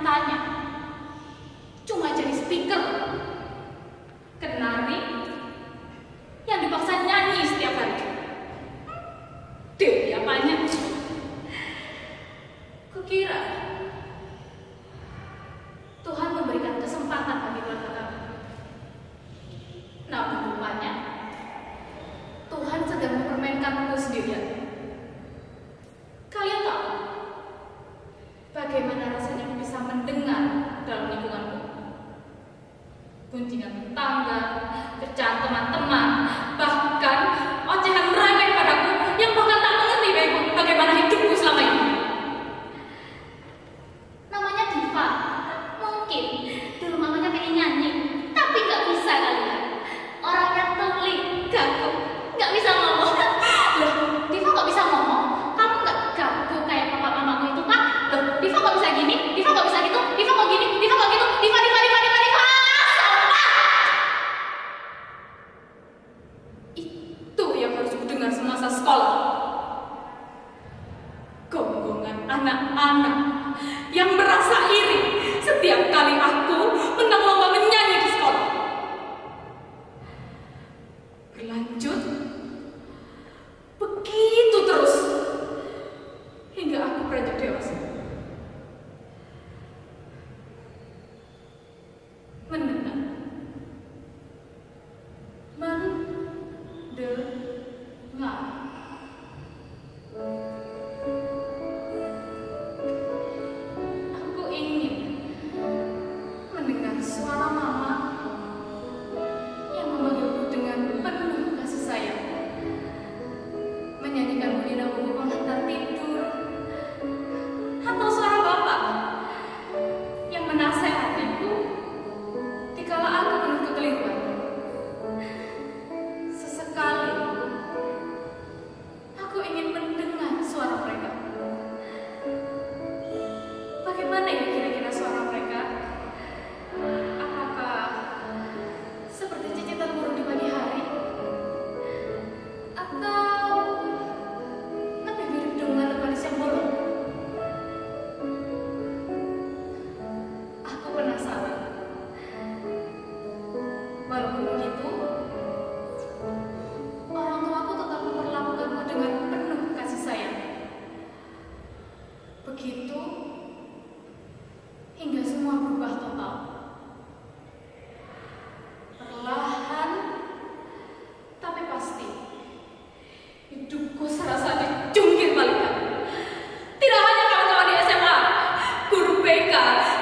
nyatanya cuma jadi speaker, kenari yang dipaksa nyanyi setiap hari. Dewi apanya? Kukira Tuhan memberikan kesempatan bagi keluarga kami. Namun rupanya Tuhan sedang mempermainkanku sendirian. Kalian tahu bagaimana rasanya bisa mendengar dalam lingkunganku? Gunjingan tetangga, pecahan teman-teman, bahkan ocehan mereka padaku yang bahkan tak mengerti bagaimana hidupku selama ini. Namanya Diva. Mungkin dulu mamanya pengen nyanyi, tapi nggak bisa kalian. Orangnya tuli, gagu, nggak bisa ngomong. Loh, Diva kok bisa ngomong? Kamu nggak gagu kayak papa mamamu itu, Pak? Loh, Diva kok bisa gini? Diva kok bisa gitu? Diva kok gini? Diva kok gitu? Diva. Itu yang harus kudengar semasa sekolah. Gonggongan anak-anak yang merasa iri setiap kali aku menang lomba menyanyi di sekolah. Berlanjut begitu terus hingga aku beranjak dewasa. Mendengar, aku ingin mendengar suara mama yang memanggilku dengan penuh kasih sayang, menyanyikanku di dalam pengantar tidur, atau suara bapak yang menasehatiku dikala aku penuh kekeliruan. Sesekali aku ingin mendengar suara mereka. Bagaimana ya kira-kira suara mereka? Apakah seperti cicitan burung di pagi hari? Atau lebih mirip dengungan lepas siang bolong? Aku penasaran. Walaupun begitu, orang tuaku tetap memperlakukanku dengan penuh kasih sayang. Begitu hingga semua berubah total. Perlahan tapi pasti hidupku serasa dijungkir balikan. Tidak hanya kawan-kawan di SMA, guru BK,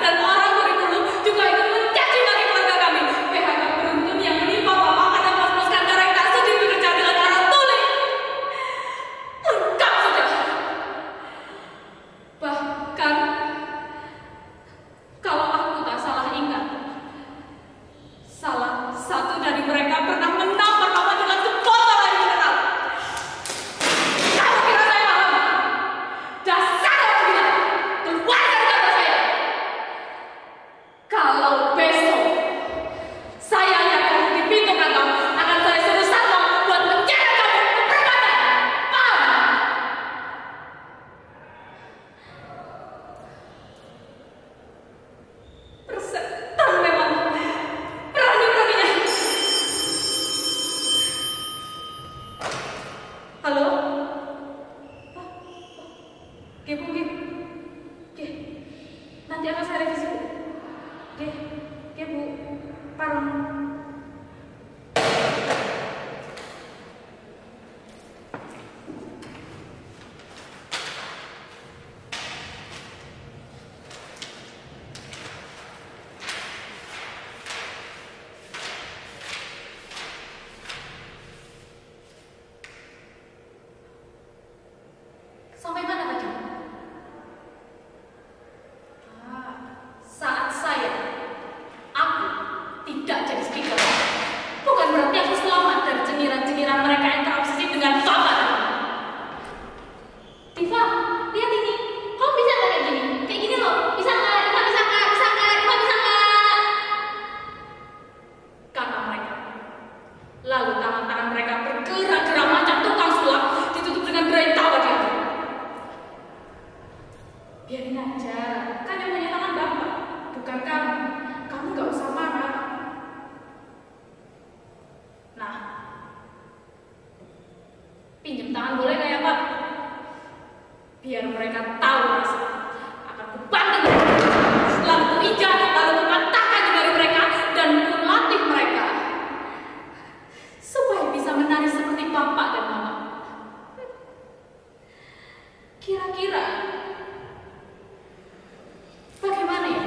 dan orang kurikulum juga ikut mencaci maki keluarga kami. PHK beruntun yang menimpa bapak karena pos-pos kantor yang tak sudi bekerja dengan orang tuli. Lengkap sudah. Bahkan kalau aku tak salah ingat, salah satu dari mereka pernah menampar bapak dengan sebotol air mineral. Kamu kira saya paham? Dasar orang gila, keluar dari kantor saya. Kalau besok saya lihat kamu di pintu kantor, akan saya suruh satpam buat menyeret kamu ke perempatan. Paham? Persetan memang, berani-beraninya. Halo? Oke Bu, oke. Nanti akan saya revisi Bu. Oke Bu, parang. Sampai mana tadi? Saat aku tidak jadi speaker, bukan berarti aku selamat dari cengiran-cengiran mereka yang terobsesi dengan bapak. Diva, lihat ini. Kamu bisa nggak kayak gini? Kayak gini loh. Bisa nggak? Diva bisa nggak? Bisa nggak? Diva bisa nggak? Kata mereka. Lalu tangan-tangan mereka bergerak-gerak macam tukang sulap ditutup dengan gerai tawa di hati. Biarin aja, kan yang punya tangan bapak. bukan kamu. Kamu nggak usah marah. Nah, pinjam tangan boleh nggak ya Pak? Biar mereka tahu rasa. Akan kubanting mereka, lalu kuinjak, lalu kupatahkan jari mereka dan kulatih mereka supaya bisa menari seperti Bapak dan Mama. Kira-kira bagaimana ya?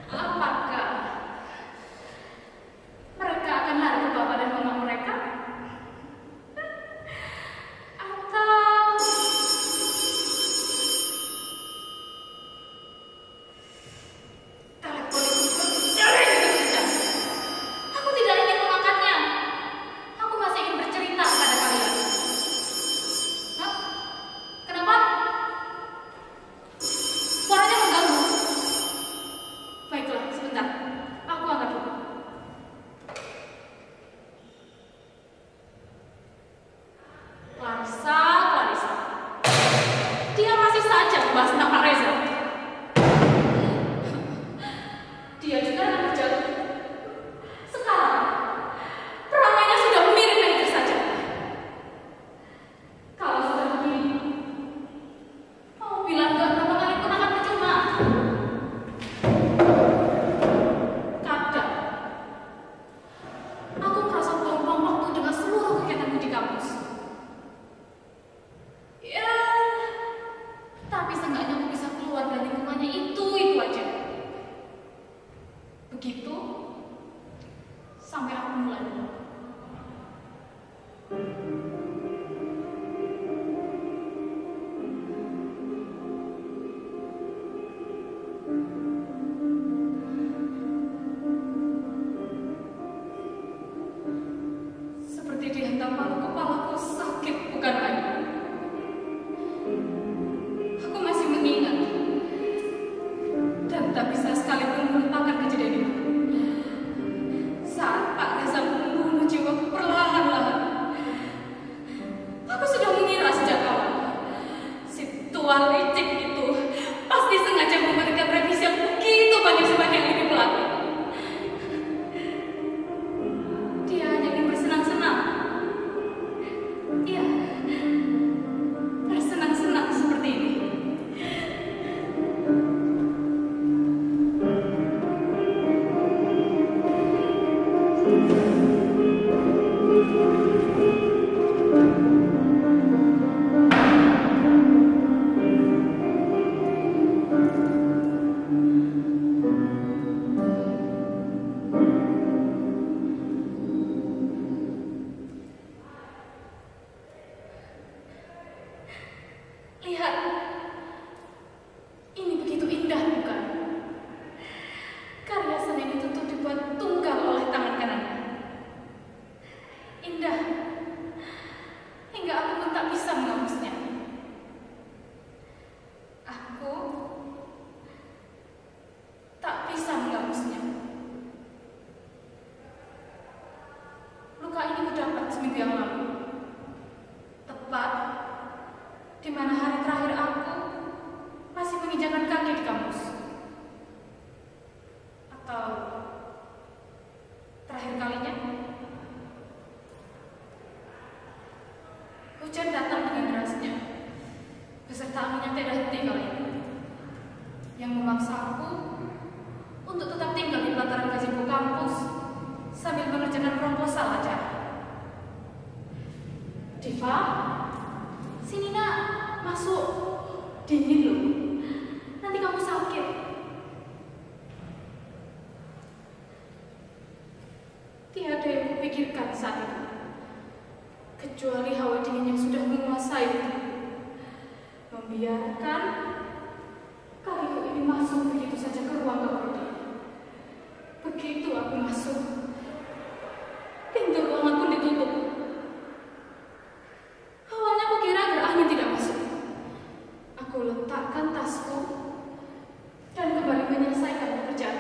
Apakah mereka akan lari ke Bapak dan Mama mereka? Atau telepon itu berjalan dengan kencang? Aku tidak ingin mengangkatnya. Aku masih ingin bercerita kepada kalian. Hah? Kenapa? Suaranya mengganggu. Baiklah, sebentar. Aku angkat dulu. Clarissa, Clarissa. Dia masih saja membahas tentang Pak Reza. Dia juga anak berjalan. Sekarang, perangannya sudah mirip begitu saja. Kalau sudah begini, mau bilang gak berapa kali pun akan percuma. Kadang, aku merasa buang-buang waktu dengan seluruh kegiatanku di kampus. Ya, tapi seenggaknya aku bisa keluar dari lingkungannya itu aja. Begitu, sampai aku mulai. Seperti dihantam palu, kepalaku sakit bukan main. Aku masih mengingat dan tak bisa sekalipun melupakan kejadian itu. Saat Pak Reza membunuh jiwaku perlahan-lahan, aku sudah mengira sejak awal si tua licik itu pasti sengaja memberikan revisi yang begitu banyak sebagai yang lebih pelaku. Dia hanya ingin bersenang-senang. Iya, bersenang-senang seperti ini. Lihat, ini begitu indah bukan? Karya seni itu tuh dibuat tunggal oleh tangan kanannya. Indah, hingga aku pun tak bisa menghapusnya. Aku tak bisa menghapusnya. Luka ini kudapat seminggu yang lalu. Tepat di mana hari terakhir aku masih menginjakkan kaki di kampus. Atau terakhir kalinya. Hujan datang dengan derasnya, beserta angin yang tidak henti kali ini, yang memaksa aku untuk tetap tinggal di pelataran gazebo kampus sambil mengerjakan proposal acara. Diva, sini nak, masuk. Dingin loh, nanti kamu sakit. Tiada yang kupikirkan saat itu, kecuali hawa dingin yang sudah menguasai tubuhku, membiarkan kakiku ini masuk begitu saja ke ruang kamar dia. Begitu aku masuk, pintu ruangan pun ditutup. Awalnya aku kira agar angin tidak masuk. Aku letakkan tasku dan kembali menyelesaikan pekerjaan.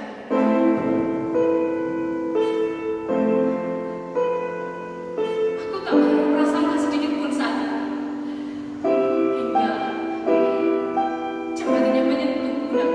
Aku tak menaruh prasangka sedikit pun saat itu. Hingga jembatinya menyentuh pundak.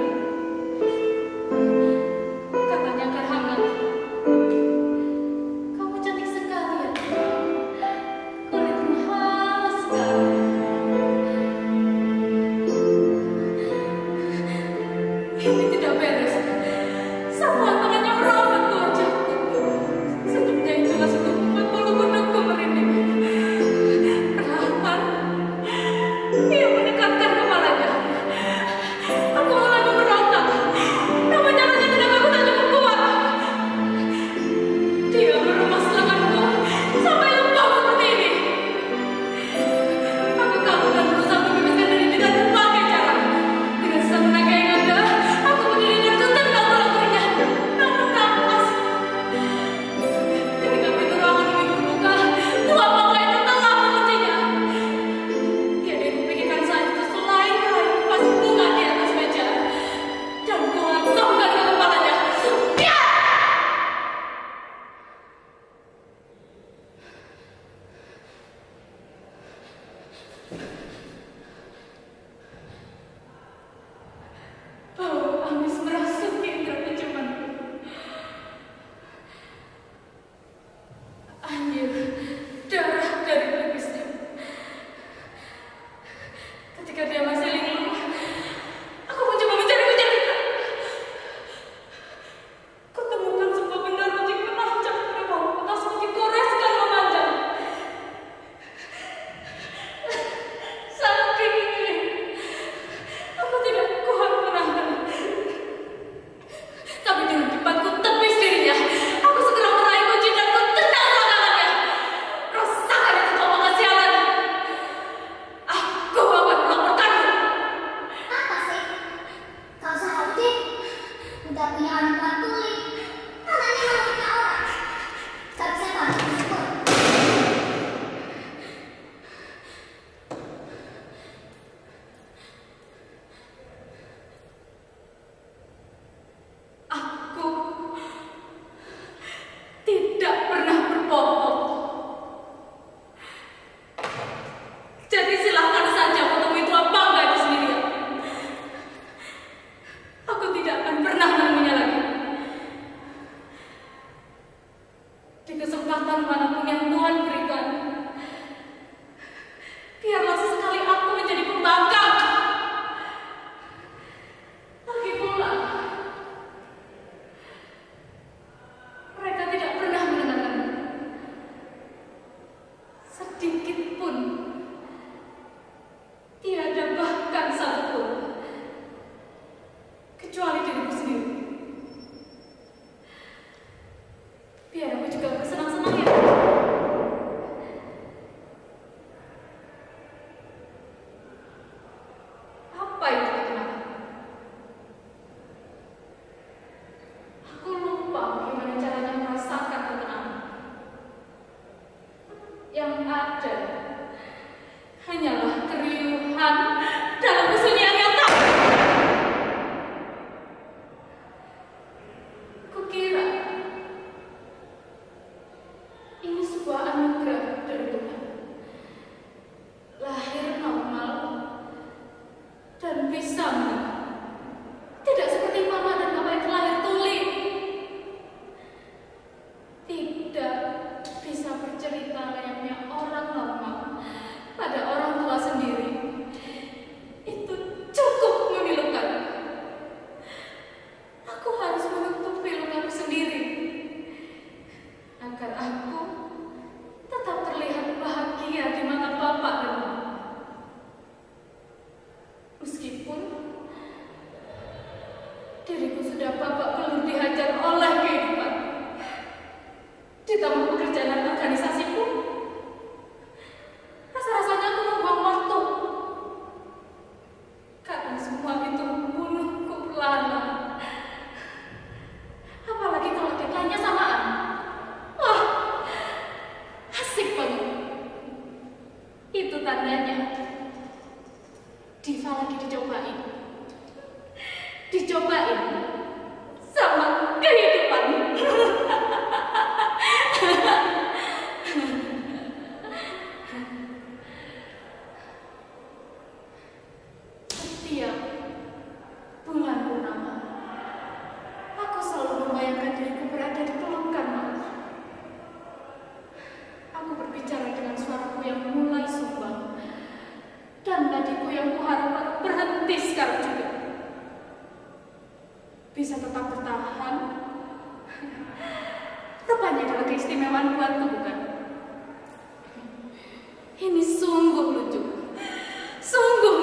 Sungguh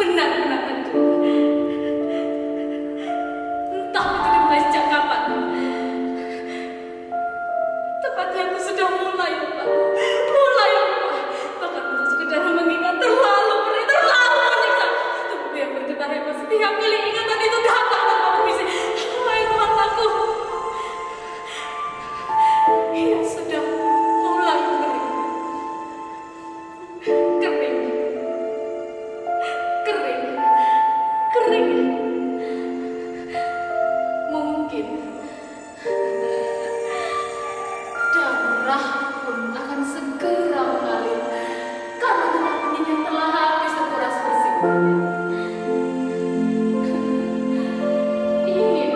benar-benar menderita. Entah itu dimulai sejak kapan. Tepatnya aku sudah mulai lupa. Bahkan untuk sekedar mengingat terlalu perih, terlalu menyiksa. Tubuhku yang bergetar hebat setiap kali ingatan itu datang tanpa permisi. Hai mataku, ia sudah mulai kering. Kering. Kering. Kering. Mungkin darah pun akan segera mengalir karena darah benihnya telah habis terkuras bersih. Ingin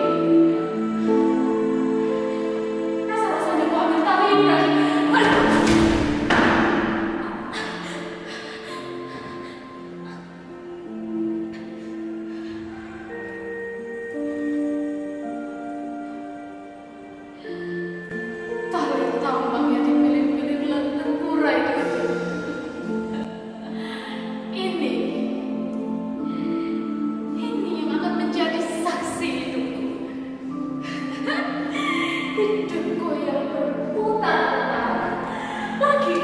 rasa-rasanya ku ambil talinya. Tali tambang yang dipilih-pilih telah terurai. Ini yang akan menjadi saksi hidupku. Hidupku yang berputar-putar lagi.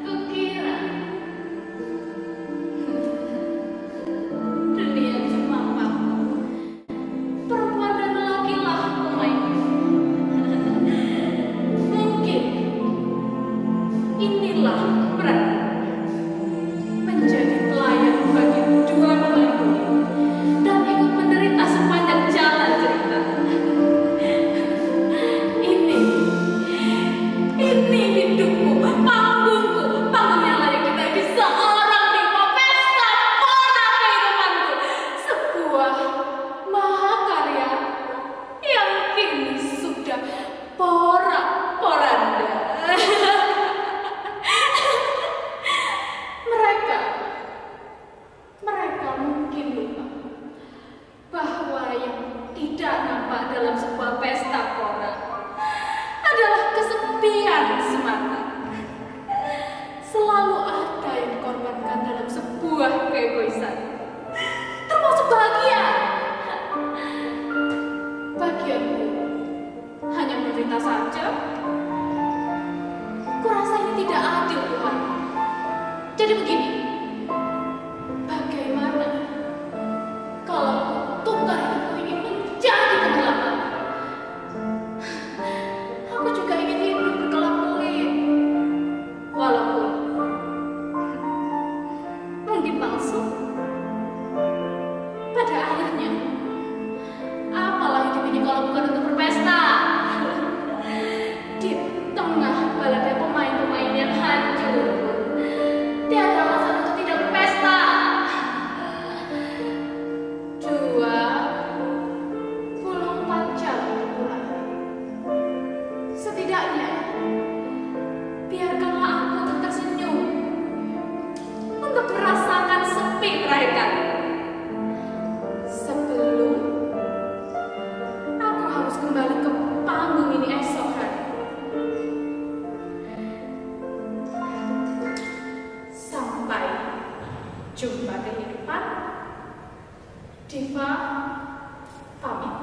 Kukira dunia cuma mampu perempuan dan lelaki-lah pemainnya. Mungkin inilah berat menjadi pelayan bagi dua pemain dunia dan ikut menderita sepanjang jalan cerita. Ini hidupku, panggungku, panggung yang layak ditaiki seorang diva, pesta pora kehidupanku, sebuah mahakarya yang kini sudah porak-poranda. Mereka mungkin lupa bahwa yang tidak nampak dalam sebuah pesta pora adalah kesepian semata. Selalu ada yang dikorbankan dalam sebuah keegoisan, termasuk bahagia. Bagianku hanya menderita saja. Kurasa ini tidak adil, Tuhan. Jadi begini, bagaimana kalau tukar hidupku ini menjadi kegelapan? Aku juga ingin hidup berkelap-kelip, walaupun mungkin palsu. Pada akhirnya, apalah hidup ini kalau bukan untuk berpesta? Di tengah balada pemain-pemain yang hancur, tiada alasan untuk tidak berpesta. 24 jam pulang. Setidaknya, biarkanlah aku untuk tersenyum, untuk merasakan sepi terakhir kali. Sebelum aku harus kembali ke panggung ini esok hari. Sampai jumpa kehidupan, Diva pamit.